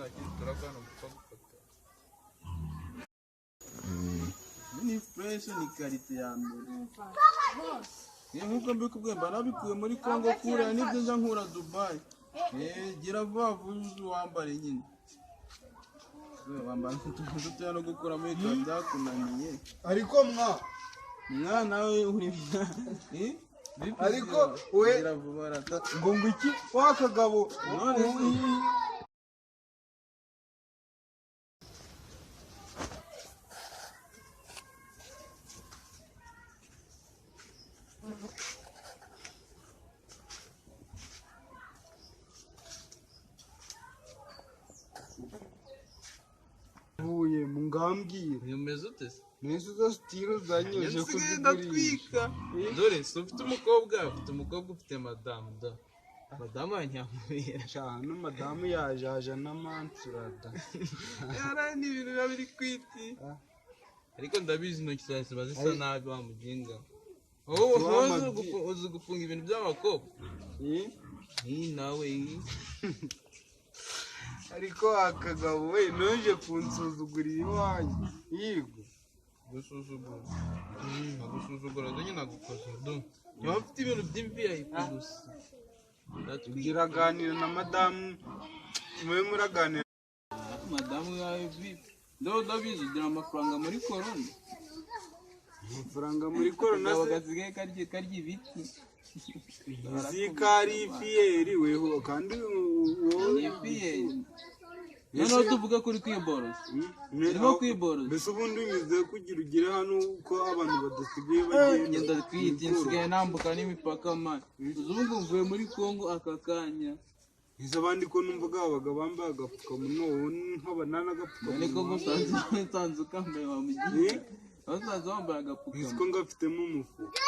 nakindi turakana gupfa gufata ni fresh ni quality ya mbere nkuko mbikubwiye mba nabikuye muri Congo kure nibyo nja nkura Dubai gira vuba wambare nyine wambara utuntu no gukora muri ka byakunaniye ariko nawe uri ariko we ngo iki wakagabo uye mungambwira yumeze ute nese zo stilo zanyoje kuzigurisha dore ufite umukobwa ufite madamu madamu yanyamubera cyane madamu yajaja n'amansurada yara ni ibintu biri kwiti ariko ndabizi intoki zawe ziba zisa nabi wa muginga uzi gufunga ibintu by'abakobwa nawe ariko akagabo we noje kunsuzugurira iwanyu yigo gusuzugura nyine nagukoze niba mfite ibintu by'imviyayi gusa uraganira na madamu mwe muraganira madamu yawe vipi ndabizi ugira amafaranga muri korona gasigaye karya ibiti zikari fiyeri weho kandi wowe fiyeri noneho tuvuga kuri kwiborosa urimo kwiborosa mbese ubundi unyuze kugira ugere hano uko abantu badasigaye bagenda twite nsigaye nambuka n'imipaka mani ubu mvuye muri Congo aka kanya izo abandi ko numvaga abaga bambaye agapfukamunwa wowe nk'abanana agapfukamunwa niko nsanze ukambaye wamugiye basanze wambaye agapfukamunwa isi ko ngafitemo umufuka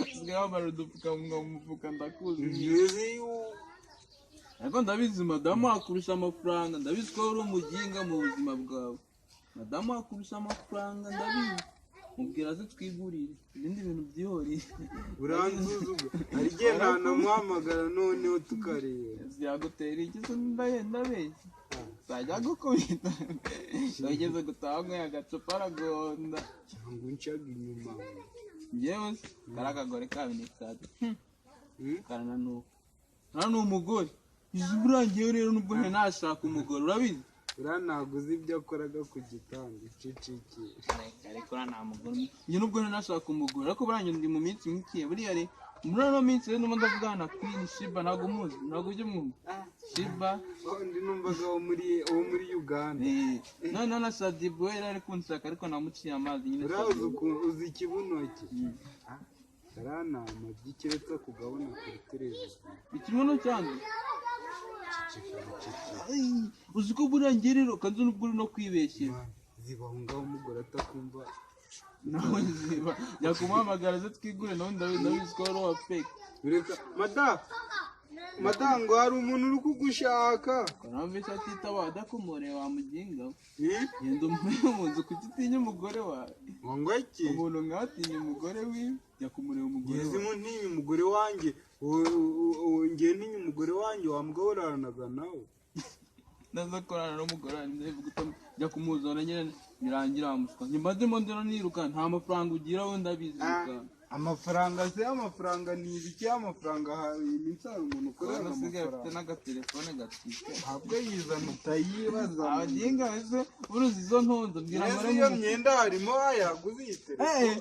usigaye wambara udupfukamunwa mu mufuka ndakuzi ariko ndabizi madamu akurusha amafaranga ndabizi ko uri umuginga mu buzima bwawe madamu akurusha amafaranga ndabizi mubwira ze twigurire ibindi bintu byihoreye uranzuzuga arigiye ntanamuhamagara noneho tukareba yagutera ikizo ndabeshya sajya gukubita yageze gutaha nkoye agacupa aragonda cyangwa uncaga inyuma njyewe kari akagore kawe ni kabi karananuka ni umugore izi burangiye rero nubwo nashaka umugore urabizi ntabwo uzi ibyo akoraga ku gitanda iciciki ariko nta mugore njye nubwo nashaka umugore ariko burangiye ndi mu minsi mike buriya rero muri ano minsi rero ndimo ndavugana na Queen Shiba ntabwo muzi ntabwo ujya mwumva Shiba ndi numvaga wo muri Uganda noneho na Sadibu we yari kunshaka ariko namuciye amazi nyine uzi ikibuno cye karanama by'ikiretse kugabana kuri televiziyo ikibuno cyanjye uzi ko burangiye rero kandi nubwo uri no kwibeshyera zibaho ngaho umugore atakumva nawe ziba yakumuhamagara ze twigure nawe ndabizi ko wari uwa fake reka madamu hari umuntu uri kugushaka kanamvise atitaba adakumure wamuginga yenda umuye mu nzu kuki utinya umugore wawe ngo iki umuntu nkatinya umugore wiwe yakumureba umugore wawe yezimu ntinya umugore wanjye ngiye ntinya umugore wanjye wamugoranaga nawe naza korana n'umugore wanjye njya kumuzana nyine nirangira amuswa nyuma ndimo ndero niruka nta mafaranga ugira we ndabizi amafaranga ni ibiki amafaranga iminsi hari umuntu ukorera amafaranga afite n'agatelefone gatwite ntabwo yizana utayibaza abaginga wese uruzi izo ntonzo mbwira ngo iyo myenda harimo yaguze iyi telefone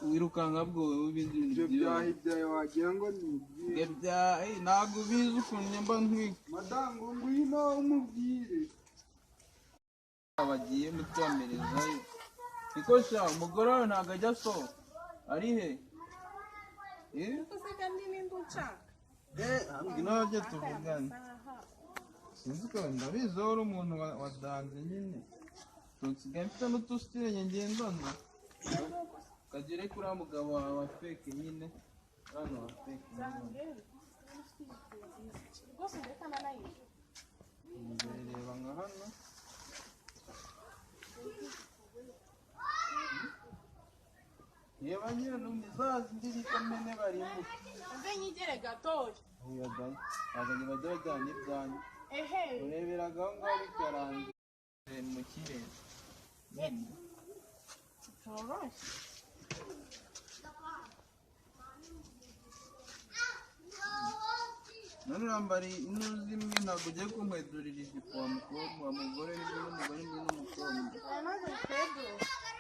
wirukanka bwo ibindi bintu byawe wagira ngo ni ntabwo ubizi ukuntu nyamba ntwika madamu ngwino umubwire bagiye mutomerezayo niko sha umugore wawe ntabwo ajya asohoka ari he ngwino wajya tuvugane sinzi ko ndabizi wowe uri umuntu wadanze nyine nsigaye mfite n'utusitire ngendana kagere kuri uriya mugabo wawe wa feke nyine hano wa feke reba nka hano reba nyine ni za zindi bita mene barimbuka nyigere gatoya bazanye badajyana ibyanyu ureberaga aho ngaho bikarangira mu kirere none urambara inuzi imwe ntabwo ugiye kumwedurira ijipo wa mukobwa wa mugore n'umugore n'umukobwa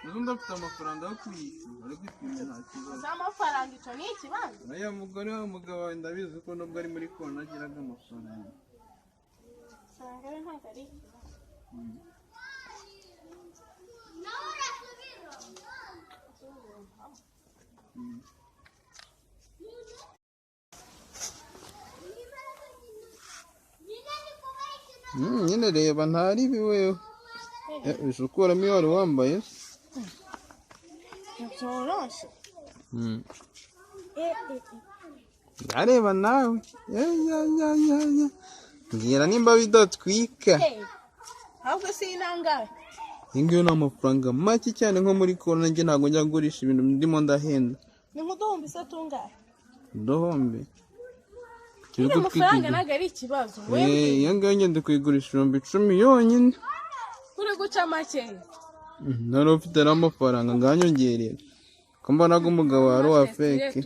uzundi afite amafaranga yo kuyishyura ariko itwime nta kibazo z'amafaranga icyo ni ikibazo uriya mugore w'umugabo wawe ndabizi ko nubwo ari muri kona agiraga amafaranga usanga we ntabwo ari ikibazo nyine reba ntari biwewe ukuramo iyo wari wambaye byoroshye ndareba nawe mbwira nimba bidatwika ahubwo si inangahe iyi ngiyi ni amafaranga make cyane nko muri kona njye ntabwo njya ngurisha ibintu ndimo ndahenda ni nk'uduhumbi se tungahe uduhombe nyine amafaranga ntabwo ari ikibazo iyo ngiyo ngenda kuyigurisha ibihumbi 10 yonyine uri guca makeya nari ufite n'amafaranga nganyongerera ko mbonaga umugabo wari uwa feke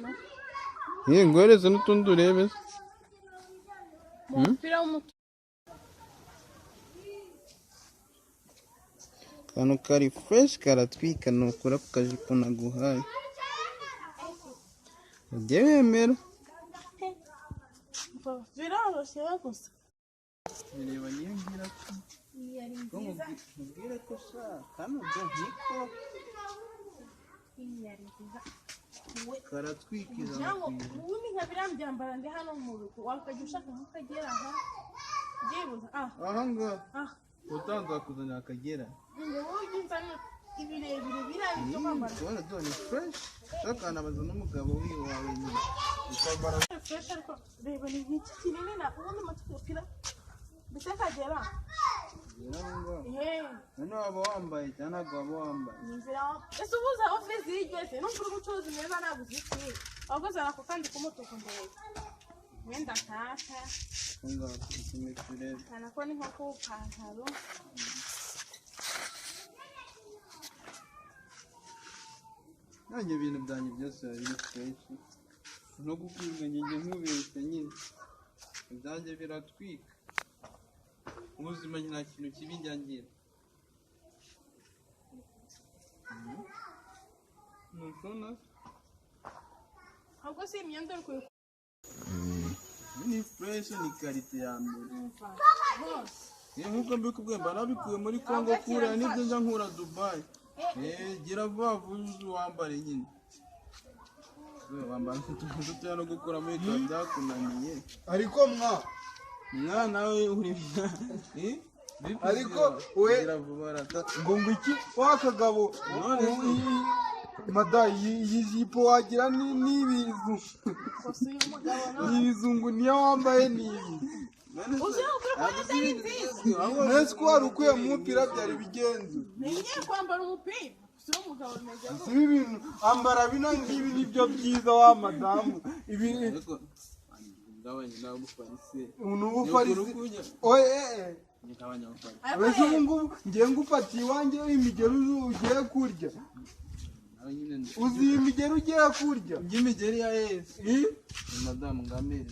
ngohereze n'utundi urebe umupira w'umutuku akantu kari fureshi karatwika nukora ku kajipo naguhaye ujye wemera biroroshye gusa bireba niyo ngira ko mubwire ko shaka hano byo nkiko karatwikiza ubundi nka biriya byambara ndi hano mu rugo wakajya ushaka nk'ukagera aha byibuze aha ngaha utanze wakuzanira akagera ibirebire biriya byo kwambara ubona dore ni fureshi ukanabaza n'umugabo wawe nyine ukambara fureshi ariko reba ni nk'iki kinini na ubundi umupira mbese kagera none waba wambaye cyangwa ntabwo waba wambaye ese ubuze ofisi yigeze numva uri gucuruza imyenda ntabwo uzikwiye ahubwo zana ako kandi k'umutuku mbere wenda kaka kana ko ni nko ku pantaro nanjye ibintu byanjye byose biba fureshi no gukwirwa njye nkubeshya nyine ibyanjye biratwika ubuzima nta kintu kibi njyangira ntushona ahubwo si imyenda uri kuyi ni fureshi ni karite ya mbere nk'uko mbikubwiye mba nabikuye muri kongo kuriya nibyo njya nkura dubayi gira vuba vuba wambare nyine wambara utuntu dutoya no gukuramo bikaba byakunaniye ariko mwana we uri ariko we ngo iki wakagabo mada iyi jipo wagira n'ibizungu niyo wambaye n'ibi nese ko wari ukuye mu mupira byari bigenze ngiye kwambara umupira si umugabo meze si ibintu ambara bino ngibi nibyo byiza wa madamu ibi ngabanye nawe umufarisi unubufarisi oye mbese ubu ngubu ngiye ngufatiye iwanjye imigeri ugiye kurya uzi iyi migeri ugiye kurya imigeri ya esi madamu ngamere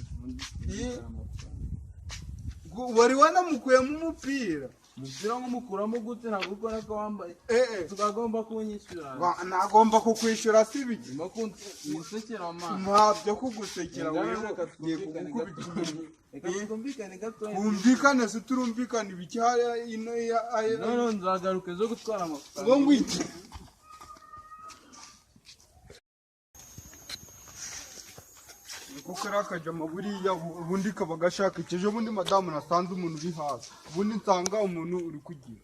wari wanamukuyemo umupira umupira nk'umukuramo gute ntabwo ukora ko wambaye tukagomba kunyishyura nagomba kukwishyura si biki nisekera amazi ntabyo kugusekera wewe ngiye kugukubita reka twumvikane gatoya twumvikane se turumvikane ibiki hariya ino none nzagaruke zo gutwara amafaranga ngo ngwiki kuko rakajama buriya ubundi kaba gashaka icyo bundi madamu nasanze umuntu uri hasi ubundi nsanga umuntu uri kugira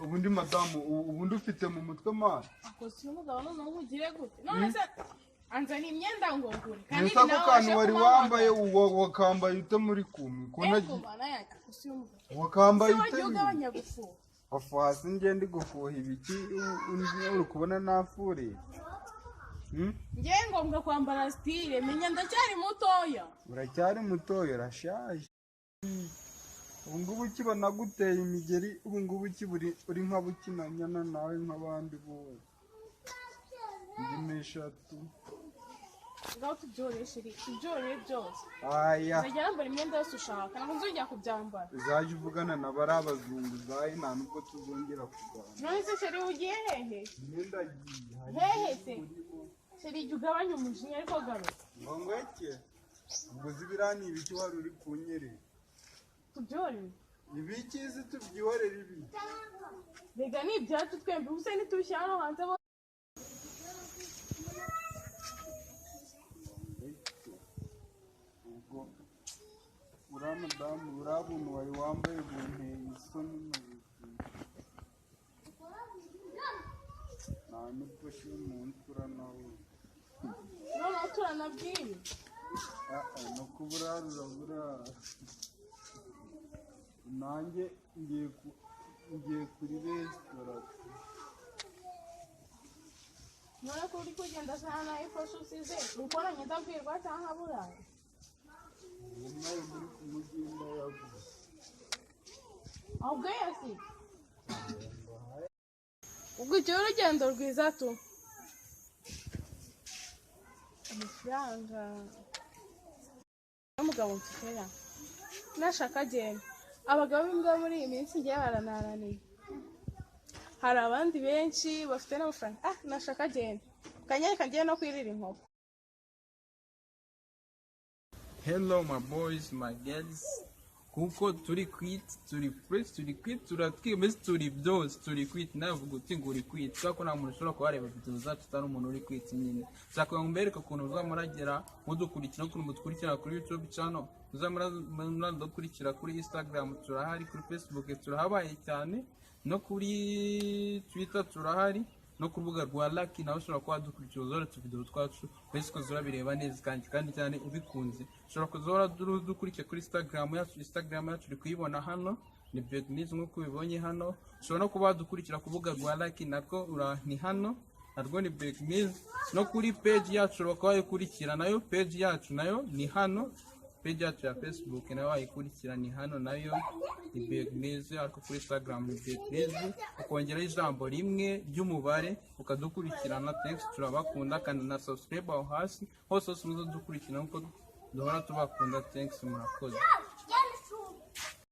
ubundi madamu ubundi ufite mu mutwe mazi akoze umugabo none ugire gute none se anzana imyenda ngo ngure kandi nawe ako kantu wari wambaye wakambaye ute muri kumwe ko wakambaye ute afu hasi ngende gufuha ibiki uri kubona nafuriye ngiye ngombwa kwambara style menya ndacyari mutoya. uracyari mutoya urashaje ubu ngubu ukibona guteye imigeri ubu ngubu uri nka bukinanyana nawe nk'abandi bose indimi eshatu ngaho tubyoreshere tubyore byose aya uzajya wambara imyenda yose ushaka ntabwo nzongera kubyambara uzajya uvugana na bari abazunguzayi nta nubwo tuzongera kuganira none se sheri ugiye hehe imyenda agiye hehe se sheri jya ugabanya umujinya ariko garuka ngo ngweke ubwo zibiriya ni ibiki wari uri kunyerera tubyore ibikizi tubyihorere ibi rega ni ibyacu twembi ubuse ntitubishyira hano hanze ubwo uriya mudamu uriya buntu wari wambaye bunteye isoni mu buzima nta nubwo shi umuntu uranawe noneho turanabwiye no kuburara uraburara nanjye ngiye kuri resitora none ko uri kugenda sana na ifashe usize ukoranye ndabwirwa cyangwa burara nawe muri kumugenda yavuze ahubwo yasi ubwo ujya urugendo rwiza tu amafaranga n'umugabo mfitera nashaka agenda abagabo b'imbwa muri iyi minsi ngiye baranananiye hari abandi benshi bafite n'amafaranga nashaka agenda kanyereka ngiye no kwirira inkoko. Hello my boys, my girls. Kuko turi quit, turi fresh, turi quit, turatwimeze turi byose, turi quit navuga uti ngo uri quit. Cyako nta muntu ushobora kubareba video zacu tutari umuntu uri quit nyine. Cyako mbereka ukuntu uzamuragera mudukurikira ukuntu mudukurikira kuri YouTube channel. Uzamudukurikira kuri Instagram turahari, kuri Facebook turahabaye cyane, no kuri Twitter turahari. No ku rubuga rwa Lucky nawe ushobora kuba dukurikira uzora tuvideo twacu wese ko zurabireba neza kandi cyane ubikunze ushobora kuzora dukurikira kuri Instagram yacu uri kuyibona hano ni Begniz nkuko ubibonye hano ushobora no kuba dukurikira ku rubuga rwa Lucky narwo ni hano narwo ni Begniz no kuri page yacu ushobora kuba ukurikira nayo page yacu nayo ni hano page yacu ya Facebook nayo wayikurikira ni hano nayo ni Begniz ariko kuri Instagram ni Begniz ukongera ijambo rimwe ry'umubare ukadukurikirana thanks turabakunda kandi na subscribe aho hasi hose muzo dukurikirana uko duhora tubakunda thanks murakoze.